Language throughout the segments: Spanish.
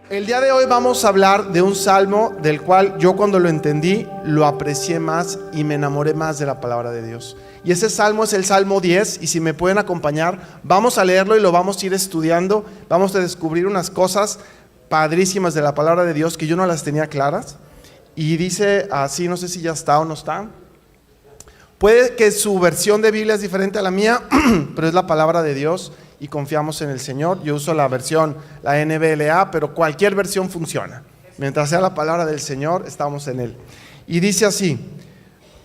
El día de hoy vamos a hablar de un salmo del cual yo cuando lo entendí lo aprecié más y me enamoré más de la palabra de Dios. Y ese salmo es el Salmo 10 y si me pueden acompañar vamos a leerlo y lo vamos a ir estudiando. Vamos a descubrir unas cosas padrísimas de la palabra de Dios que yo no las tenía claras. Y dice así, no sé si ya está o no está. Puede que su versión de Biblia es diferente a la mía, pero es la palabra de Dios y confiamos en el Señor. Yo uso la versión, la NBLA, pero cualquier versión funciona. Mientras sea la palabra del Señor, estamos en Él. Y dice así: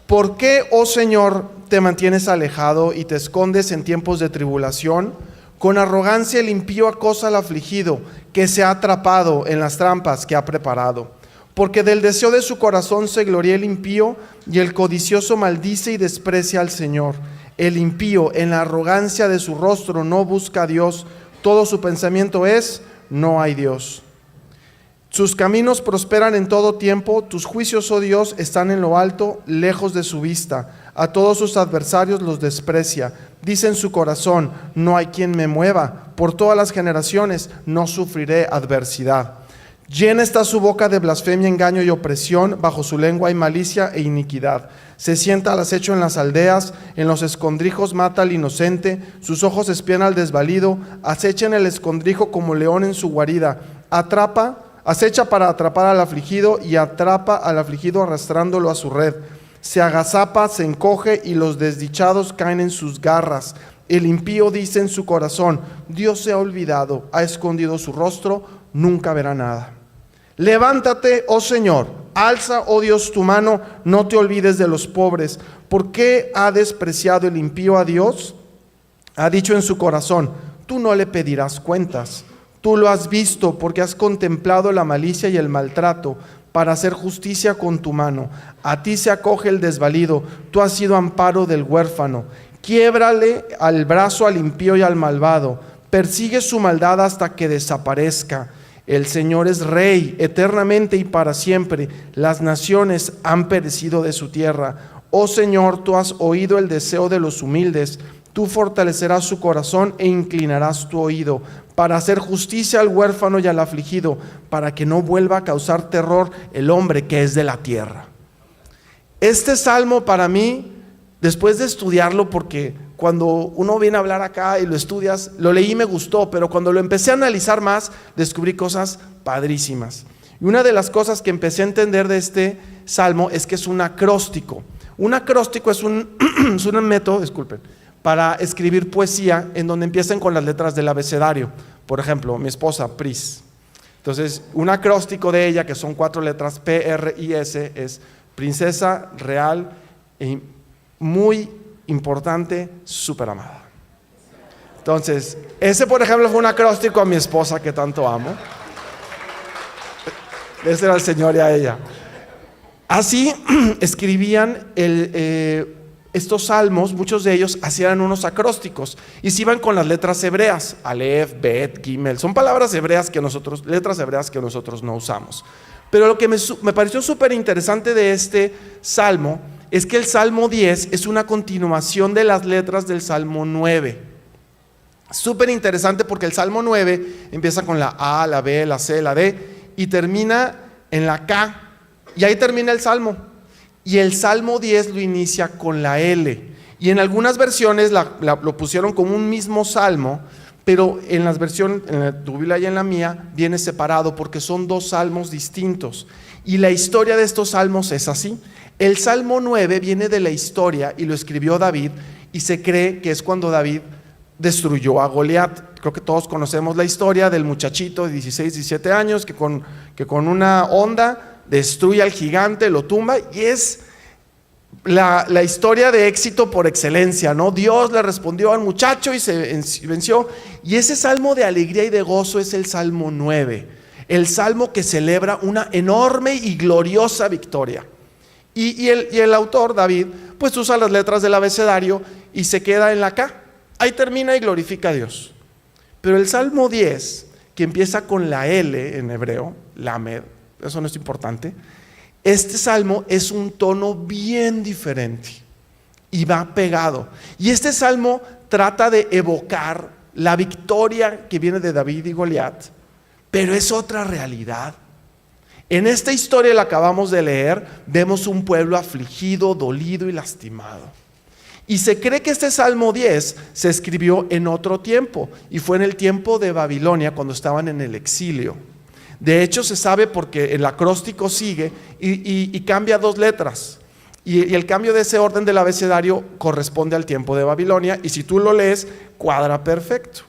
¿por qué, oh Señor, te mantienes alejado y te escondes en tiempos de tribulación? Con arrogancia el impío acosa al afligido, que se ha atrapado en las trampas que ha preparado. Porque del deseo de su corazón se gloría el impío, y el codicioso maldice y desprecia al Señor. El impío en la arrogancia de su rostro no busca a Dios, todo su pensamiento es: no hay Dios. Sus caminos prosperan en todo tiempo, tus juicios, oh Dios, están en lo alto, lejos de su vista. A todos sus adversarios los desprecia. Dice en su corazón: no hay quien me mueva. Por todas las generaciones no sufriré adversidad. Llena está su boca de blasfemia, engaño y opresión, bajo su lengua hay malicia e iniquidad. Se sienta al acecho en las aldeas, en los escondrijos mata al inocente, sus ojos espían al desvalido, acecha en el escondrijo como león en su guarida, acecha para atrapar al afligido y atrapa al afligido arrastrándolo a su red. Se agazapa, se encoge y los desdichados caen en sus garras. El impío dice en su corazón: Dios se ha olvidado, ha escondido su rostro, nunca verá nada. Levántate, oh Señor, alza, oh Dios, tu mano, no te olvides de los pobres. ¿Por qué ha despreciado el impío a Dios? Ha dicho en su corazón: tú no le pedirás cuentas. Tú lo has visto porque has contemplado la malicia y el maltrato para hacer justicia con tu mano. A ti se acoge el desvalido, tú has sido amparo del huérfano. Quiébrale al brazo al impío y al malvado, persigue su maldad hasta que desaparezca. El Señor es rey eternamente y para siempre. Las naciones han perecido de su tierra. Oh Señor, tú has oído el deseo de los humildes. Tú fortalecerás su corazón e inclinarás tu oído para hacer justicia al huérfano y al afligido, para que no vuelva a causar terror el hombre que es de la tierra. Este salmo para mí, después de estudiarlo, porque cuando uno viene a hablar acá y lo estudias, lo leí y me gustó, pero cuando lo empecé a analizar más, descubrí cosas padrísimas. Y una de las cosas que empecé a entender de este salmo es que es un acróstico. Un acróstico es un método, para escribir poesía en donde empiezan con las letras del abecedario. Por ejemplo, mi esposa, Pris. Entonces, un acróstico de ella, que son 4 letras, P-R-I-S, es princesa real y muy importante, súper amada. Entonces, ese por ejemplo fue un acróstico a mi esposa que tanto amo. Ese era el Señor y a ella. Así escribían estos salmos, muchos de ellos hacían unos acrósticos y se iban con las letras hebreas, Aleph, Bet, Gimel. Son palabras hebreas letras hebreas que nosotros no usamos. Pero lo que me pareció súper interesante de este salmo es que el Salmo 10 es una continuación de las letras del Salmo 9. Súper interesante porque el Salmo 9 empieza con la A, la B, la C, la D y termina en la K. Y ahí termina el Salmo. Y el Salmo 10 lo inicia con la L. Y en algunas versiones lo pusieron como un mismo salmo, pero en las versiones, en tu Biblia y en la mía, viene separado porque son 2 salmos distintos. Y la historia de estos salmos es así. El Salmo 9 viene de la historia y lo escribió David y se cree que es cuando David destruyó a Goliat. Creo que todos conocemos la historia del muchachito de 16, 17 años que con una honda destruye al gigante, lo tumba y es la historia de éxito por excelencia, ¿no? Dios le respondió al muchacho y se venció. Y ese salmo de alegría y de gozo es el Salmo 9, el salmo que celebra una enorme y gloriosa victoria. Y el autor, David, pues usa las letras del abecedario y se queda en la K. Ahí termina y glorifica a Dios. Pero el Salmo 10, que empieza con la L en hebreo, Lamed, eso no es importante. Este salmo es un tono bien diferente y va pegado. Y este salmo trata de evocar la victoria que viene de David y Goliat, pero es otra realidad. En esta historia la acabamos de leer, vemos un pueblo afligido, dolido y lastimado. Y se cree que este Salmo 10 se escribió en otro tiempo, y fue en el tiempo de Babilonia, cuando estaban en el exilio. De hecho se sabe porque el acróstico sigue y cambia 2 letras. Y el cambio de ese orden del abecedario corresponde al tiempo de Babilonia, y si tú lo lees, cuadra perfecto.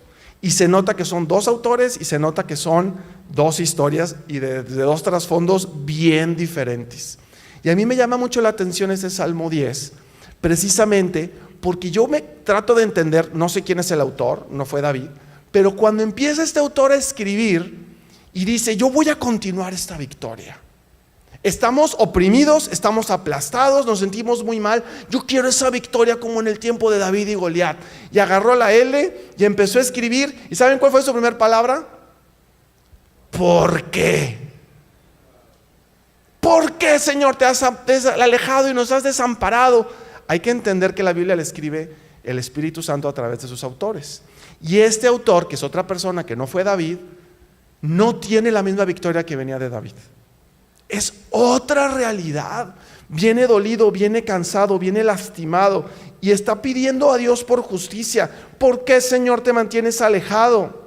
Y se nota que son 2 autores y se nota que son 2 historias y de 2 trasfondos bien diferentes. Y a mí me llama mucho la atención ese Salmo 10, precisamente porque yo me trato de entender, no sé quién es el autor, no fue David, pero cuando empieza este autor a escribir y dice, yo voy a continuar esta victoria. Estamos oprimidos, estamos aplastados, nos sentimos muy mal. Yo quiero esa victoria como en el tiempo de David y Goliat. Y agarró la L y empezó a escribir. ¿Y saben cuál fue su primera palabra? ¿Por qué? ¿Por qué, Señor, te has alejado y nos has desamparado? Hay que entender que la Biblia le escribe el Espíritu Santo a través de sus autores. Y este autor, que es otra persona que no fue David, no tiene la misma victoria que venía de David. Es otra realidad. Viene dolido, viene cansado, viene lastimado y está pidiendo a Dios por justicia. ¿Por qué, Señor, te mantienes alejado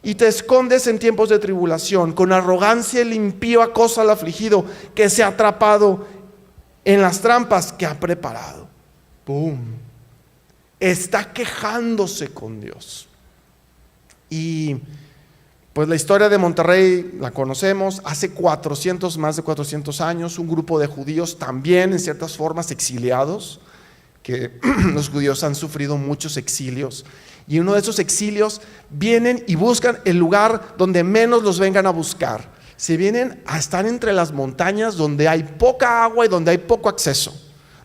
y te escondes en tiempos de tribulación? Con arrogancia el impío acosa al afligido, que se ha atrapado en las trampas que ha preparado. ¡Pum! Está quejándose con Dios. Y pues la historia de Monterrey la conocemos. Hace más de 400 años, un grupo de judíos también en ciertas formas exiliados, que los judíos han sufrido muchos exilios, y en uno de esos exilios vienen y buscan el lugar donde menos los vengan a buscar. Se vienen a estar entre las montañas donde hay poca agua y donde hay poco acceso,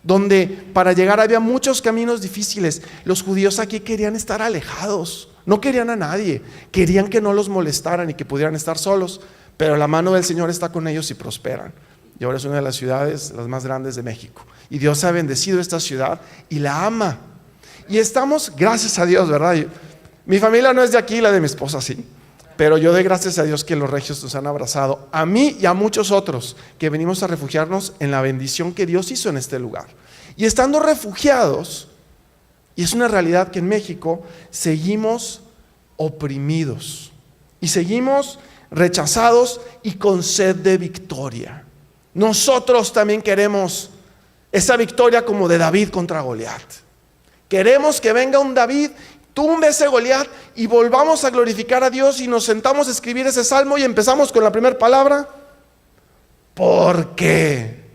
donde para llegar había muchos caminos difíciles. Los judíos aquí querían estar alejados, no querían a nadie, querían que no los molestaran y que pudieran estar solos, pero la mano del Señor está con ellos y prosperan. Y ahora es una de las ciudades las más grandes de México. Y Dios ha bendecido esta ciudad y la ama. Y estamos, gracias a Dios, ¿verdad? Mi familia no es de aquí, la de mi esposa sí, pero yo doy gracias a Dios que los regios nos han abrazado, a mí y a muchos otros que venimos a refugiarnos en la bendición que Dios hizo en este lugar. Y estando refugiados, y es una realidad que en México seguimos oprimidos y seguimos rechazados y con sed de victoria. Nosotros también queremos esa victoria como de David contra Goliat. Queremos que venga un David, tumbe ese Goliat y volvamos a glorificar a Dios, y nos sentamos a escribir ese salmo y empezamos con la primera palabra: ¿por qué?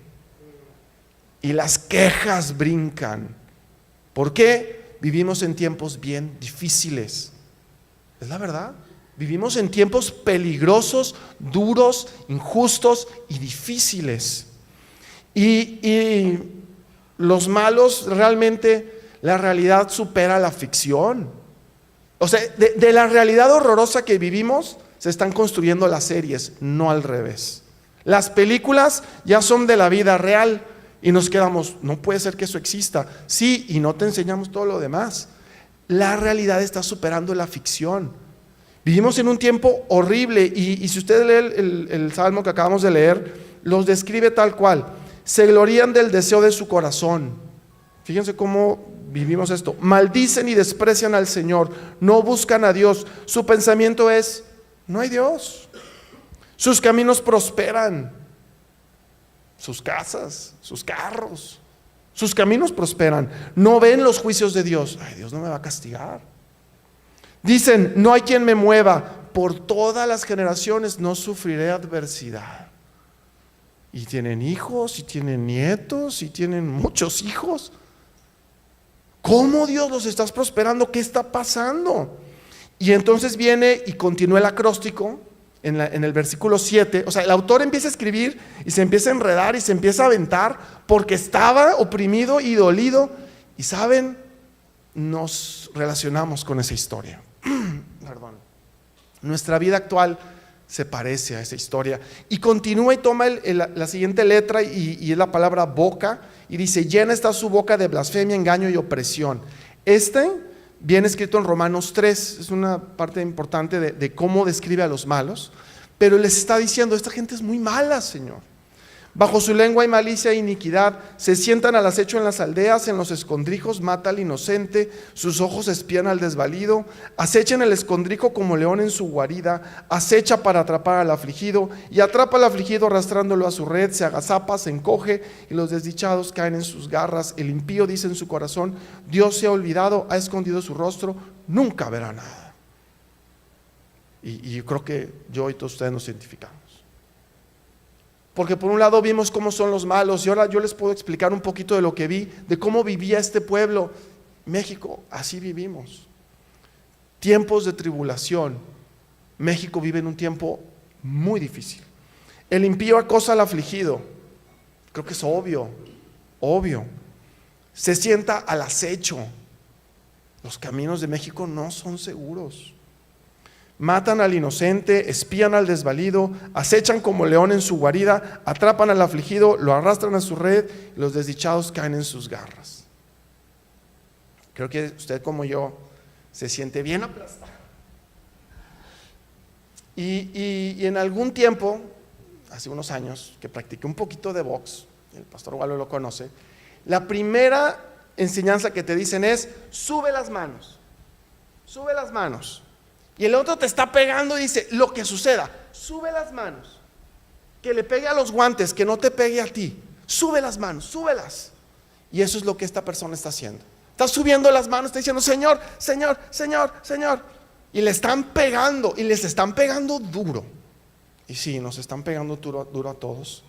Y las quejas brincan. ¿Por qué? Vivimos en tiempos bien difíciles. Es la verdad. Vivimos en tiempos peligrosos, duros, injustos y difíciles. Y los malos, realmente la realidad supera la ficción. O sea, de la realidad horrorosa que vivimos se están construyendo las series, no al revés. Las películas ya son de la vida real y nos quedamos, no puede ser que eso exista. Sí, y no te enseñamos todo lo demás. La realidad está superando la ficción. Vivimos en un tiempo horrible y si usted lee el salmo que acabamos de leer, los describe tal cual. Se glorían del deseo de su corazón. Fíjense cómo vivimos esto. Maldicen y desprecian al Señor, no buscan a Dios. Su pensamiento es: no hay Dios. Sus caminos prosperan, sus casas, sus carros, sus caminos prosperan. No ven los juicios de Dios. Ay, Dios no me va a castigar. Dicen: no hay quien me mueva. Por todas las generaciones no sufriré adversidad. Y tienen hijos, y tienen nietos, y tienen muchos hijos. ¿Cómo, Dios, los estás prosperando? ¿Qué está pasando? Y entonces viene y continúa el acróstico en el versículo 7. O sea, el autor empieza a escribir y se empieza a enredar y se empieza a aventar porque estaba oprimido y dolido. Y saben, nos relacionamos con esa historia. Perdón. Nuestra vida actual se parece a esa historia. Y continúa y toma la siguiente letra y es la palabra boca, y dice: llena está su boca de blasfemia, engaño y opresión. Viene escrito en Romanos 3, es una parte importante de cómo describe a los malos. Pero les está diciendo, esta gente es muy mala, Señor. Bajo su lengua hay malicia e iniquidad, se sientan al acecho en las aldeas, en los escondrijos mata al inocente, sus ojos espían al desvalido, acechan el escondrijo como león en su guarida, acecha para atrapar al afligido, y atrapa al afligido arrastrándolo a su red, se agazapa, se encoge, y los desdichados caen en sus garras. El impío dice en su corazón, Dios se ha olvidado, ha escondido su rostro, nunca verá nada. Y yo creo que yo y todos ustedes nos identificamos. Porque por un lado vimos cómo son los malos, y ahora yo les puedo explicar un poquito de lo que vi, de cómo vivía este pueblo. México, así vivimos. Tiempos de tribulación. México vive en un tiempo muy difícil. El impío acosa al afligido. Creo que es obvio. Se sienta al acecho. Los caminos de México no son seguros. Matan al inocente, espían al desvalido, acechan como león en su guarida, atrapan al afligido, lo arrastran a su red, y los desdichados caen en sus garras. Creo que usted como yo se siente bien aplastado. Y en algún tiempo, hace unos años, que practiqué un poquito de box, el pastor Walo lo conoce, la primera enseñanza que te dicen es, sube las manos. Y el otro te está pegando y dice, lo que suceda, sube las manos, que le pegue a los guantes, que no te pegue a ti, sube las manos, súbelas. Y eso es lo que esta persona está haciendo. Está subiendo las manos, está diciendo, Señor, Señor, Señor, Señor. Y le están pegando, y les están pegando duro. Y sí, nos están pegando duro a todos.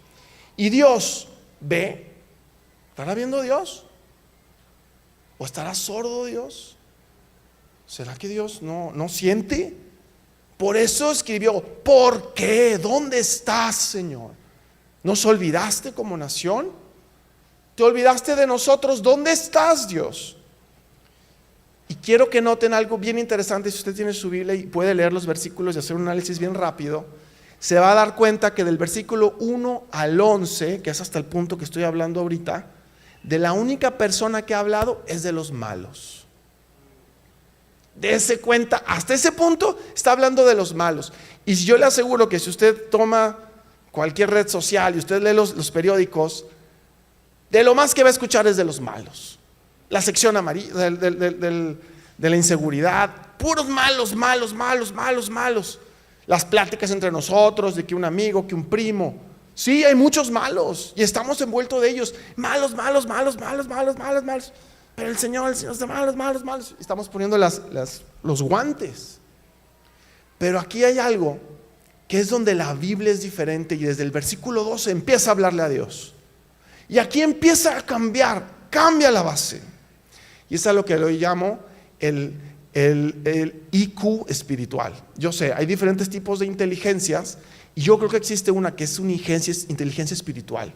Y Dios ve, ¿estará viendo Dios? ¿O estará sordo Dios? ¿Será que Dios no siente? Por eso escribió, ¿por qué? ¿Dónde estás, Señor? ¿Nos olvidaste como nación? ¿Te olvidaste de nosotros? ¿Dónde estás, Dios? Y quiero que noten algo bien interesante. Si usted tiene su Biblia y puede leer los versículos y hacer un análisis bien rápido, se va a dar cuenta que del versículo 1 al 11, que es hasta el punto que estoy hablando ahorita, de la única persona que ha hablado es de los malos. Dese cuenta, hasta ese punto está hablando de los malos. Y yo le aseguro que si usted toma cualquier red social y usted lee los periódicos, de lo más que va a escuchar es de los malos. La sección amarilla de la inseguridad, puros malos. Las pláticas entre nosotros de que un amigo, que un primo. Sí, hay muchos malos y estamos envueltos de ellos. Malos. Pero el Señor está malos. Estamos poniendo los guantes. Pero aquí hay algo que es donde la Biblia es diferente, y desde el versículo 12 empieza a hablarle a Dios. Y aquí empieza a cambia la base. Y es a lo que lo llamo el IQ espiritual. Yo sé, hay diferentes tipos de inteligencias, y yo creo que existe una que es una inteligencia espiritual,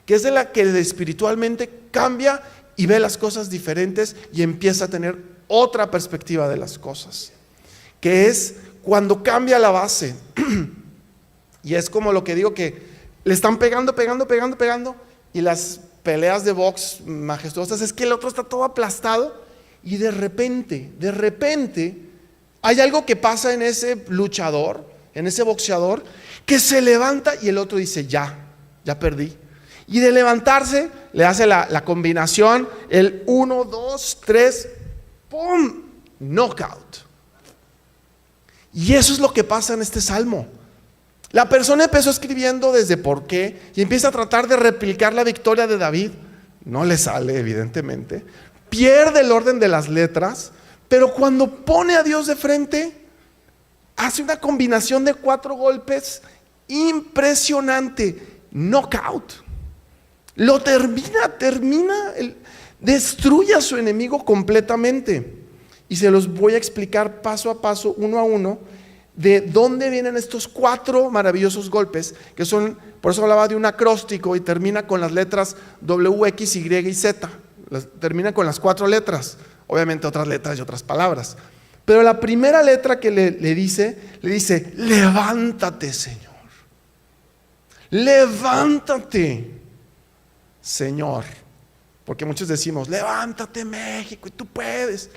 que es de la que espiritualmente cambia y ve las cosas diferentes y empieza a tener otra perspectiva de las cosas, que es cuando cambia la base. Y es como lo que digo, que le están pegando, y las peleas de box majestuosas es que el otro está todo aplastado, y de repente hay algo que pasa en ese luchador, en ese boxeador, que se levanta y el otro dice, ya perdí. Y de levantarse le hace la combinación, el 1, 2, 3, ¡pum! Knockout. Y eso es lo que pasa en este salmo. La persona empezó escribiendo desde por qué y empieza a tratar de replicar la victoria de David. No le sale, evidentemente. Pierde el orden de las letras, pero cuando pone a Dios de frente, hace una combinación de 4 golpes impresionante. Knockout. Lo termina, destruye a su enemigo completamente. Y se los voy a explicar paso a paso, uno a uno, de dónde vienen estos 4 maravillosos golpes, que son, por eso hablaba de un acróstico, y termina con las letras W, X, Y y Z. Termina con las 4 letras, obviamente otras letras y otras palabras. Pero la primera letra que le dice, levántate, Señor. Levántate, Señor. Porque muchos decimos, levántate, México, y tú puedes.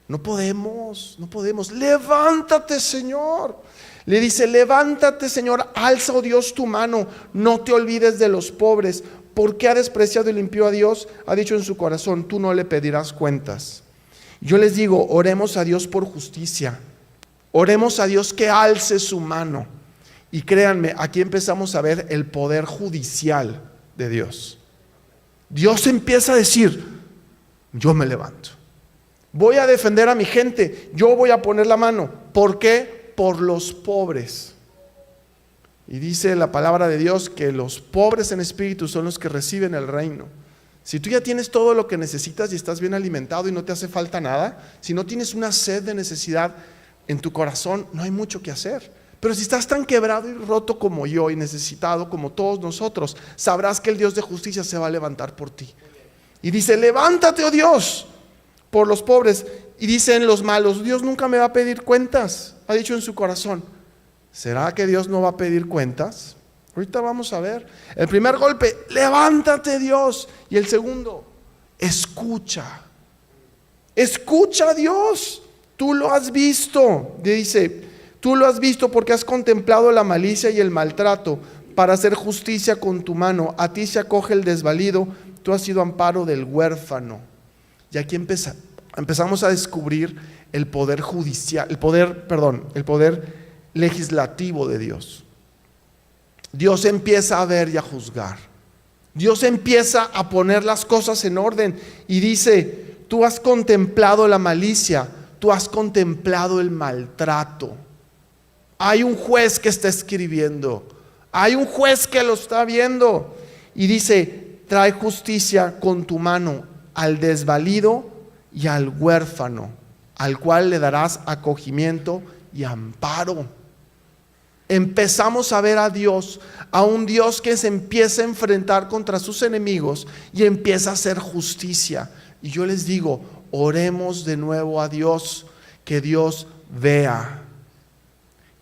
No podemos. Levántate, Señor. Le dice: levántate, Señor, alza, oh Dios, tu mano, no te olvides de los pobres. Porque ha despreciado y limpió a Dios, ha dicho en su corazón: tú no le pedirás cuentas. Yo les digo, oremos a Dios por justicia. Oremos a Dios que alce su mano. Y créanme, aquí empezamos a ver el poder judicial de Dios. Dios empieza a decir: yo me levanto, voy a defender a mi gente, yo voy a poner la mano. ¿Por qué? Por los pobres. Y dice la palabra de Dios que los pobres en espíritu son los que reciben el reino. Si tú ya tienes todo lo que necesitas y estás bien alimentado y no te hace falta nada, si no tienes una sed de necesidad en tu corazón, no hay mucho que hacer. Pero si estás tan quebrado y roto como yo y necesitado como todos nosotros, sabrás que el Dios de justicia se va a levantar por ti. Y dice: levántate, oh Dios, por los pobres. Y dicen los malos: Dios nunca me va a pedir cuentas. Ha dicho en su corazón. ¿Será que Dios no va a pedir cuentas? Ahorita vamos a ver. El primer golpe: levántate, Dios. Y el segundo: escucha. Escucha a Dios. Tú lo has visto. Dice: tú lo has visto porque has contemplado la malicia y el maltrato para hacer justicia con tu mano. A ti se acoge el desvalido. Tú has sido amparo del huérfano. Y aquí empezamos a descubrir el poder judicial, el poder legislativo de Dios. Dios empieza a ver y a juzgar. Dios empieza a poner las cosas en orden y dice: tú has contemplado la malicia, tú has contemplado el maltrato. Hay un juez que está escribiendo, hay un juez que lo está viendo y dice: trae justicia con tu mano al desvalido y al huérfano, al cual le darás acogimiento y amparo. Empezamos a ver a Dios, a un Dios que se empieza a enfrentar contra sus enemigos y empieza a hacer justicia. Y yo les digo: oremos de nuevo a Dios, que Dios vea.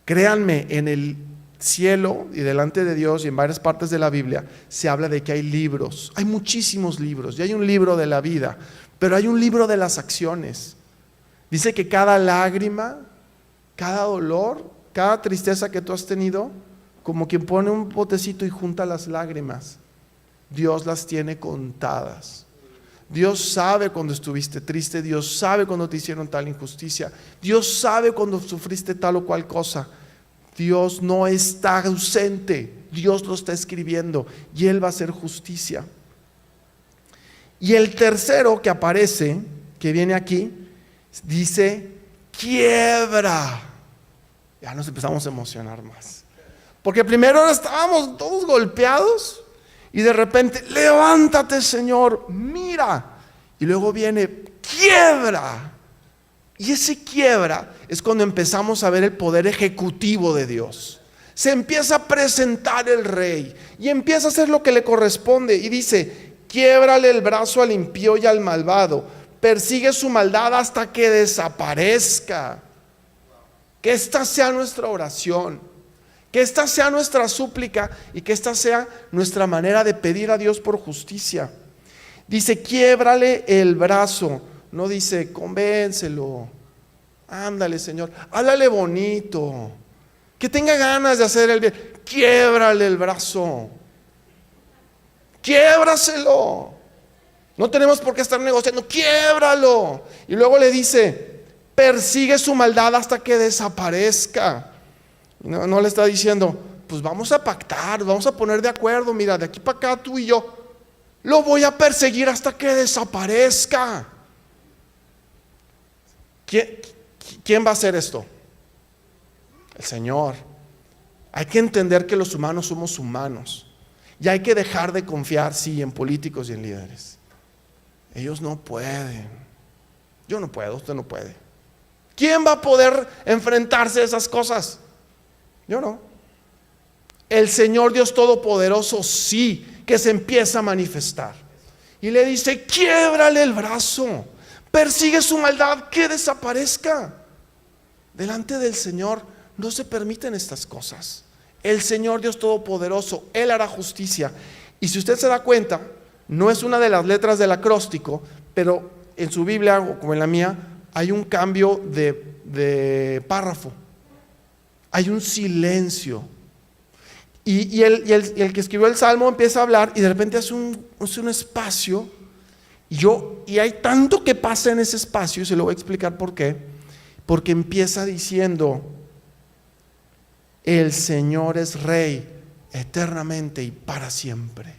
Créanme, en el cielo y delante de Dios y en varias partes de la Biblia se habla de que hay libros, hay muchísimos libros, y hay un libro de la vida, pero hay un libro de las acciones. Dice que cada lágrima, cada dolor, cada tristeza que tú has tenido, como quien pone un botecito y junta las lágrimas, Dios las tiene contadas. Dios sabe cuando estuviste triste, Dios sabe cuando te hicieron tal injusticia, Dios sabe cuando sufriste tal o cual cosa. Dios no está ausente, Dios lo está escribiendo y Él va a hacer justicia. Y el tercero que aparece, que viene aquí, dice: quiebra. Ya nos empezamos a emocionar más, porque primero estábamos todos golpeados y de repente: levántate, Señor, mira. Y luego viene: quiebra. Y ese quiebra es cuando empezamos a ver el poder ejecutivo de Dios. Se empieza a presentar el rey y empieza a hacer lo que le corresponde y dice: quiébrale el brazo al impío y al malvado, persigue su maldad hasta que desaparezca. Que esta sea nuestra oración, que esta sea nuestra súplica y que esta sea nuestra manera de pedir a Dios por justicia. Dice: quiébrale el brazo. No dice: convéncelo, ándale, Señor, háblale bonito, que tenga ganas de hacer el bien. Quiébrale el brazo, quiébraselo. No tenemos por qué estar negociando, quiébralo. Y luego le dice: persigue su maldad hasta que desaparezca. No le está diciendo: pues vamos a pactar, vamos a poner de acuerdo, mira, de aquí para acá tú y yo lo voy a perseguir hasta que desaparezca. ¿Quién va a hacer esto? El Señor. Hay que entender que los humanos somos humanos y hay que dejar de confiar, sí, en políticos y en líderes. Ellos no pueden. Yo no puedo, usted no puede. ¿Quién va a poder enfrentarse a esas cosas? Yo no. El Señor Dios Todopoderoso sí, que se empieza a manifestar y le dice: quiébrale el brazo, persigue su maldad, que desaparezca. Delante del Señor no se permiten estas cosas. El Señor Dios Todopoderoso, Él hará justicia. Y si usted se da cuenta, no es una de las letras del acróstico, pero en su Biblia, o como en la mía, hay un cambio de párrafo. Hay un silencio. Y el que escribió el Salmo empieza a hablar y de repente hace un espacio. Y hay tanto que pasa en ese espacio, y se lo voy a explicar por qué. Porque empieza diciendo: el Señor es Rey eternamente y para siempre.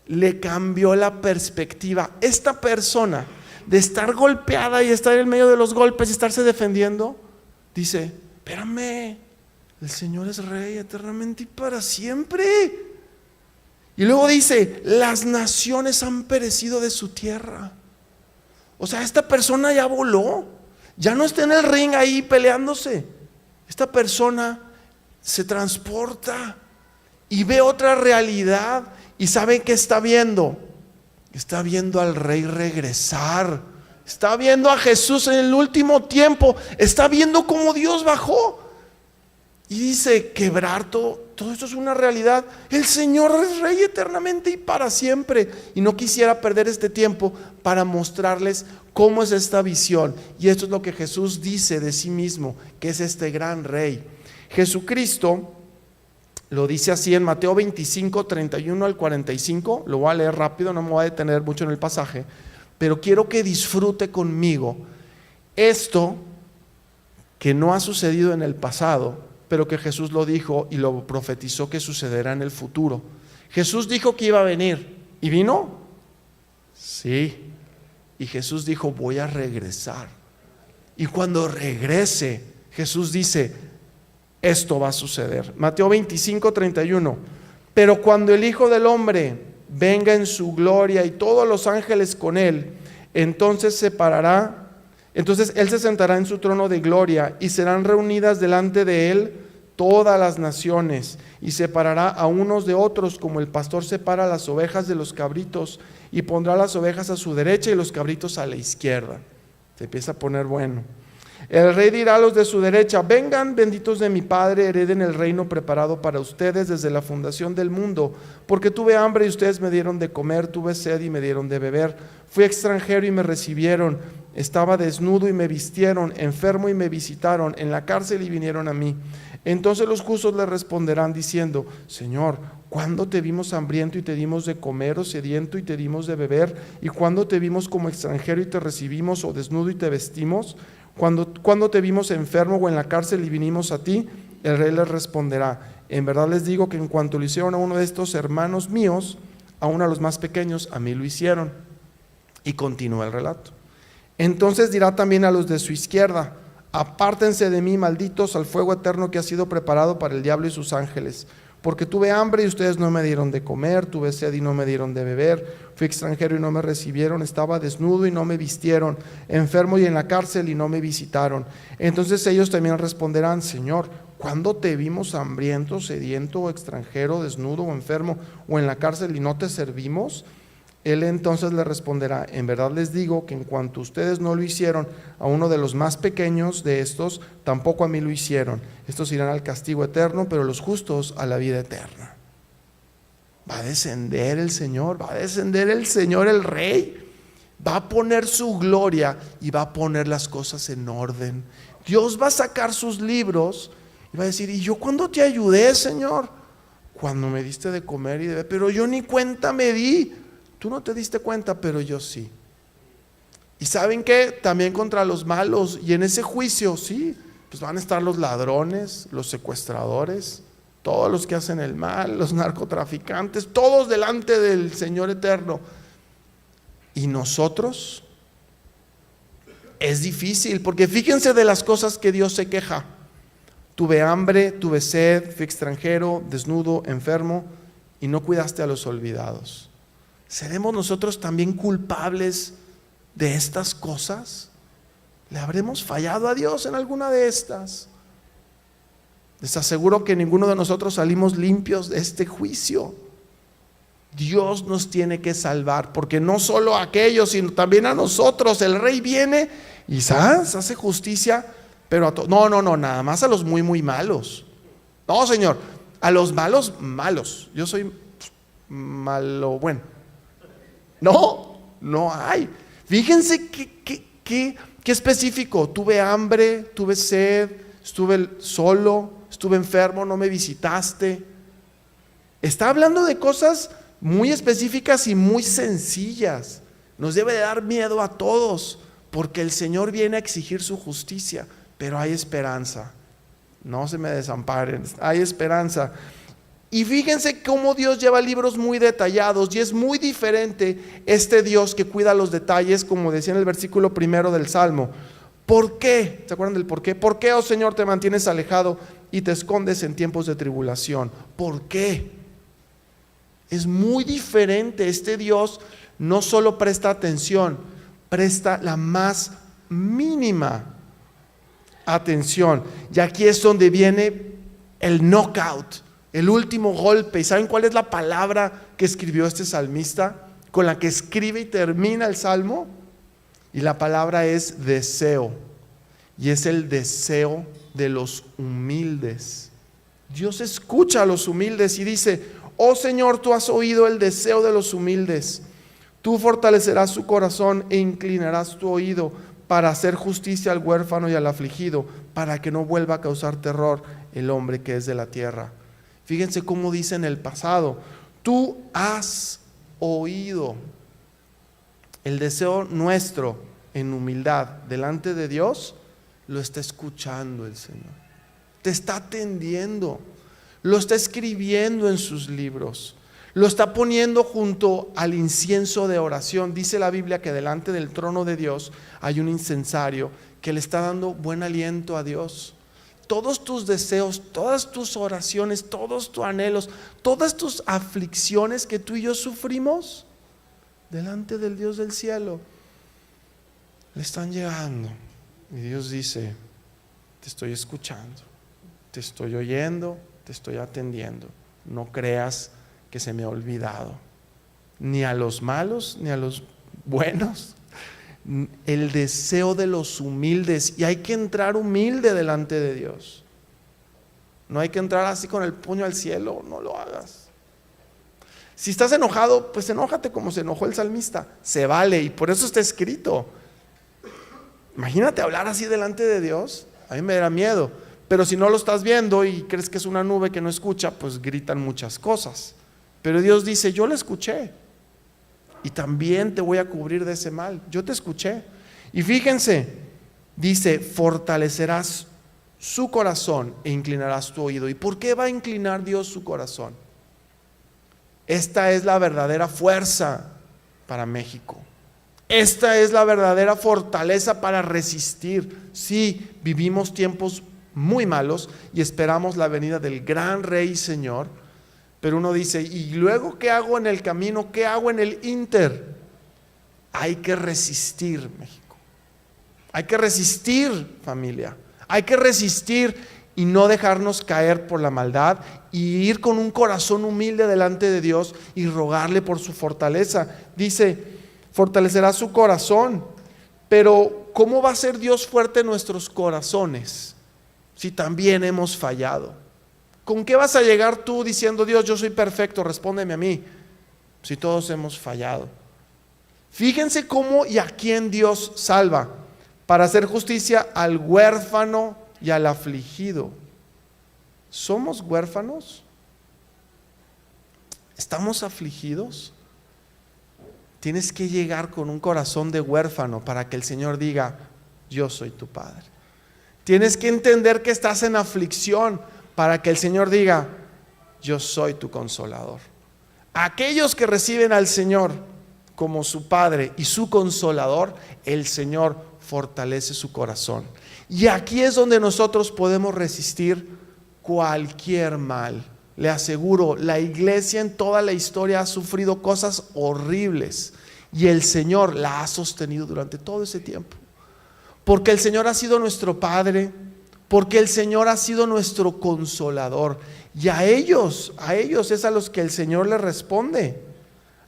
Le cambió la perspectiva. Esta persona, de estar golpeada y estar en medio de los golpes y estarse defendiendo, dice: espérame, el Señor es Rey eternamente y para siempre. Y luego dice: las naciones han perecido de su tierra. O sea, esta persona ya voló, ya no está en el ring ahí peleándose. Esta persona se transporta y ve otra realidad. ¿Y saben qué está viendo? Está viendo al Rey regresar. Está viendo a Jesús en el último tiempo. Está viendo cómo Dios bajó. Y dice: quebrar todo esto es una realidad. El Señor es Rey eternamente y para siempre. Y no quisiera perder este tiempo para mostrarles cómo es esta visión. Y esto es lo que Jesús dice de sí mismo, que es este gran Rey. Jesucristo lo dice así en Mateo 25, 31 al 45. Lo voy a leer rápido, no me voy a detener mucho en el pasaje, pero quiero que disfrute conmigo esto que no ha sucedido en el pasado, pero que Jesús lo dijo y lo profetizó que sucederá en el futuro. Jesús dijo que iba a venir. ¿Y vino? Sí. Y Jesús dijo: voy a regresar. Y cuando regrese, Jesús dice: esto va a suceder. Mateo 25, 31. Pero cuando el Hijo del Hombre venga en su gloria y todos los ángeles con él, entonces Él se sentará en su trono de gloria y serán reunidas delante de él todas las naciones, y separará a unos de otros como el pastor separa las ovejas de los cabritos, y pondrá las ovejas a su derecha y los cabritos a la izquierda. Se empieza a poner bueno. El Rey dirá a los de su derecha: vengan, benditos de mi Padre, hereden el reino preparado para ustedes desde la fundación del mundo, porque tuve hambre y ustedes me dieron de comer, tuve sed y me dieron de beber, fui extranjero y me recibieron, estaba desnudo y me vistieron, enfermo y me visitaron, en la cárcel y vinieron a mí. Entonces los justos le responderán diciendo: Señor, ¿cuándo te vimos hambriento y te dimos de comer, o sediento y te dimos de beber? ¿Y cuándo te vimos como extranjero y te recibimos, o desnudo y te vestimos? ¿Cuándo te vimos enfermo o en la cárcel y vinimos a ti? El Rey les responderá: en verdad les digo que en cuanto lo hicieron a uno de estos hermanos míos, aun a los más pequeños, a mí lo hicieron. Y continúa el relato. Entonces dirá también a los de su izquierda: apártense de mí, malditos, al fuego eterno que ha sido preparado para el diablo y sus ángeles. Porque tuve hambre y ustedes no me dieron de comer, tuve sed y no me dieron de beber, fui extranjero y no me recibieron, estaba desnudo y no me vistieron, enfermo y en la cárcel y no me visitaron. Entonces ellos también responderán: Señor, ¿cuándo te vimos hambriento, sediento, o extranjero, desnudo o enfermo, o en la cárcel y no te servimos? Él entonces le responderá: en verdad les digo que en cuanto ustedes no lo hicieron a uno de los más pequeños de estos, tampoco a mí lo hicieron. Estos irán al castigo eterno, pero los justos a la vida eterna. Va a descender el Señor, el Rey. Va a poner su gloria y va a poner las cosas en orden. Dios va a sacar sus libros y va a decir: ¿y yo cuándo te ayudé, Señor? Cuando me diste de comer y de beber, pero yo ni cuenta me di. Tú no te diste cuenta, pero yo sí. ¿Y saben qué? También contra los malos. Y en ese juicio, sí, pues van a estar los ladrones, los secuestradores, todos los que hacen el mal, los narcotraficantes, todos delante del Señor eterno. ¿Y nosotros? Es difícil, porque fíjense de las cosas que Dios se queja. Tuve hambre, tuve sed, fui extranjero, desnudo, enfermo, y no cuidaste a los olvidados. ¿Seremos nosotros también culpables de estas cosas? ¿Le habremos fallado a Dios en alguna de estas? Les aseguro que ninguno de nosotros salimos limpios de este juicio. Dios nos tiene que salvar, porque no solo a aquellos, sino también a nosotros. El Rey viene y ¿sabes? Hace justicia, pero a todos. No, nada más a los muy, muy malos. No, Señor, a los malos, malos. Yo soy malo, bueno. No hay. Fíjense qué específico. Tuve hambre, tuve sed, estuve solo, estuve enfermo, no me visitaste. Está hablando de cosas muy específicas y muy sencillas. Nos debe de dar miedo a todos, porque el Señor viene a exigir su justicia, pero hay esperanza. No se me desamparen, hay esperanza. Y fíjense cómo Dios lleva libros muy detallados, y es muy diferente este Dios que cuida los detalles, como decía en el versículo 1 del Salmo. ¿Por qué? ¿Se acuerdan del por qué? ¿Por qué, oh Señor, te mantienes alejado y te escondes en tiempos de tribulación? ¿Por qué? Es muy diferente. Este Dios no solo presta atención, presta la más mínima atención. Y aquí es donde viene el knockout, el último golpe. ¿Y saben cuál es la palabra que escribió este salmista? Con la que escribe y termina el salmo. Y la palabra es deseo. Y es el deseo de los humildes. Dios escucha a los humildes y dice: oh Señor, tú has oído el deseo de los humildes. Tú fortalecerás su corazón e inclinarás tu oído para hacer justicia al huérfano y al afligido, para que no vuelva a causar terror el hombre que es de la tierra. Fíjense cómo dice en el pasado: tú has oído. El deseo nuestro en humildad delante de Dios lo está escuchando el Señor. Te está atendiendo, lo está escribiendo en sus libros, lo está poniendo junto al incienso de oración. Dice la Biblia que delante del trono de Dios hay un incensario que le está dando buen aliento a Dios. Todos tus deseos, todas tus oraciones, todos tus anhelos, todas tus aflicciones que tú y yo sufrimos delante del Dios del cielo le están llegando. Y Dios dice: te estoy escuchando, te estoy oyendo, te estoy atendiendo. No creas que se me ha olvidado, ni a los malos ni a los buenos. El deseo de los humildes, y hay que entrar humilde delante de Dios. No hay que entrar así con el puño al cielo, no lo hagas. Si estás enojado, pues enójate como se enojó el salmista, se vale, y por eso está escrito. Imagínate hablar así delante de Dios, a mí me da miedo. Pero si no lo estás viendo y crees que es una nube que no escucha, pues gritan muchas cosas. Pero Dios dice: yo lo escuché y también te voy a cubrir de ese mal. Yo te escuché. Y fíjense, dice: fortalecerás su corazón e inclinarás tu oído. ¿Y por qué va a inclinar Dios su corazón? Esta es la verdadera fuerza para México. Esta es la verdadera fortaleza para resistir. Sí, vivimos tiempos muy malos y esperamos la venida del gran Rey y Señor, pero uno dice: ¿y luego qué hago en el camino? ¿Qué hago en el inter? Hay que resistir, México. Hay que resistir, familia. Hay que resistir y no dejarnos caer por la maldad, y ir con un corazón humilde delante de Dios y rogarle por su fortaleza. Dice: fortalecerá su corazón. Pero ¿cómo va a ser Dios fuerte en nuestros corazones si también hemos fallado? ¿Con qué vas a llegar tú diciendo: Dios, yo soy perfecto, respóndeme a mí? Si todos hemos fallado. Fíjense cómo y a quién Dios salva: para hacer justicia al huérfano y al afligido. ¿Somos huérfanos? ¿Estamos afligidos? Tienes que llegar con un corazón de huérfano para que el Señor diga: yo soy tu Padre. Tienes que entender que estás en aflicción para que el Señor diga: yo soy tu consolador. Aquellos que reciben al Señor como su Padre y su consolador, el Señor fortalece su corazón. Y aquí es donde nosotros podemos resistir cualquier mal. Le aseguro, la iglesia en toda la historia ha sufrido cosas horribles y el Señor la ha sostenido durante todo ese tiempo. Porque el Señor ha sido nuestro Padre, porque el Señor ha sido nuestro consolador. Y a ellos es a los que el Señor le responde,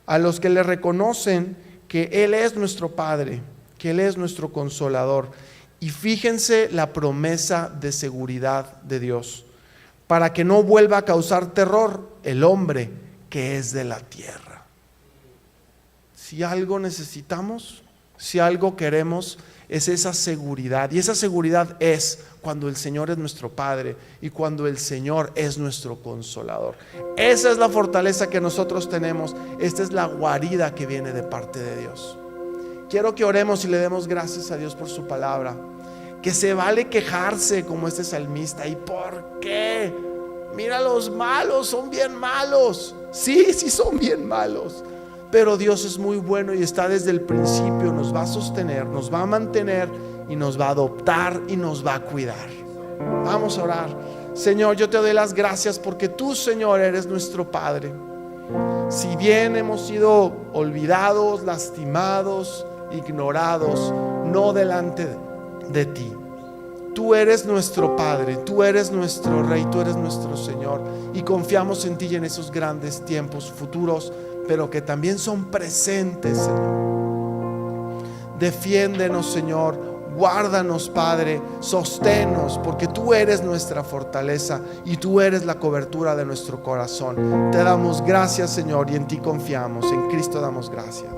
a los que le reconocen que Él es nuestro Padre, que Él es nuestro consolador. Y fíjense la promesa de seguridad de Dios: para que no vuelva a causar terror el hombre que es de la tierra. Si algo necesitamos, si algo queremos, es esa seguridad. Y esa seguridad es cuando el Señor es nuestro Padre y cuando el Señor es nuestro consolador. Esa es la fortaleza que nosotros tenemos. Esta es la guarida que viene de parte de Dios. Quiero que oremos y le demos gracias a Dios por su palabra. Que se vale quejarse como este salmista. ¿Y por qué? Mira, los malos son bien malos. Sí son bien malos. Pero Dios es muy bueno y está desde el principio. Nos va a sostener, nos va a mantener y nos va a adoptar y nos va a cuidar. Vamos a orar. Señor, yo te doy las gracias porque tú, Señor, eres nuestro Padre. Si bien hemos sido olvidados, lastimados, ignorados, no delante de ti, tú eres nuestro Padre, tú eres nuestro Rey, tú eres nuestro Señor, y confiamos en ti y en esos grandes tiempos futuros, pero que también son presentes, Señor. Defiéndenos, Señor, guárdanos, Padre, sosténnos, porque tú eres nuestra fortaleza y tú eres la cobertura de nuestro corazón. Te damos gracias, Señor, y en ti confiamos. En Cristo damos gracias.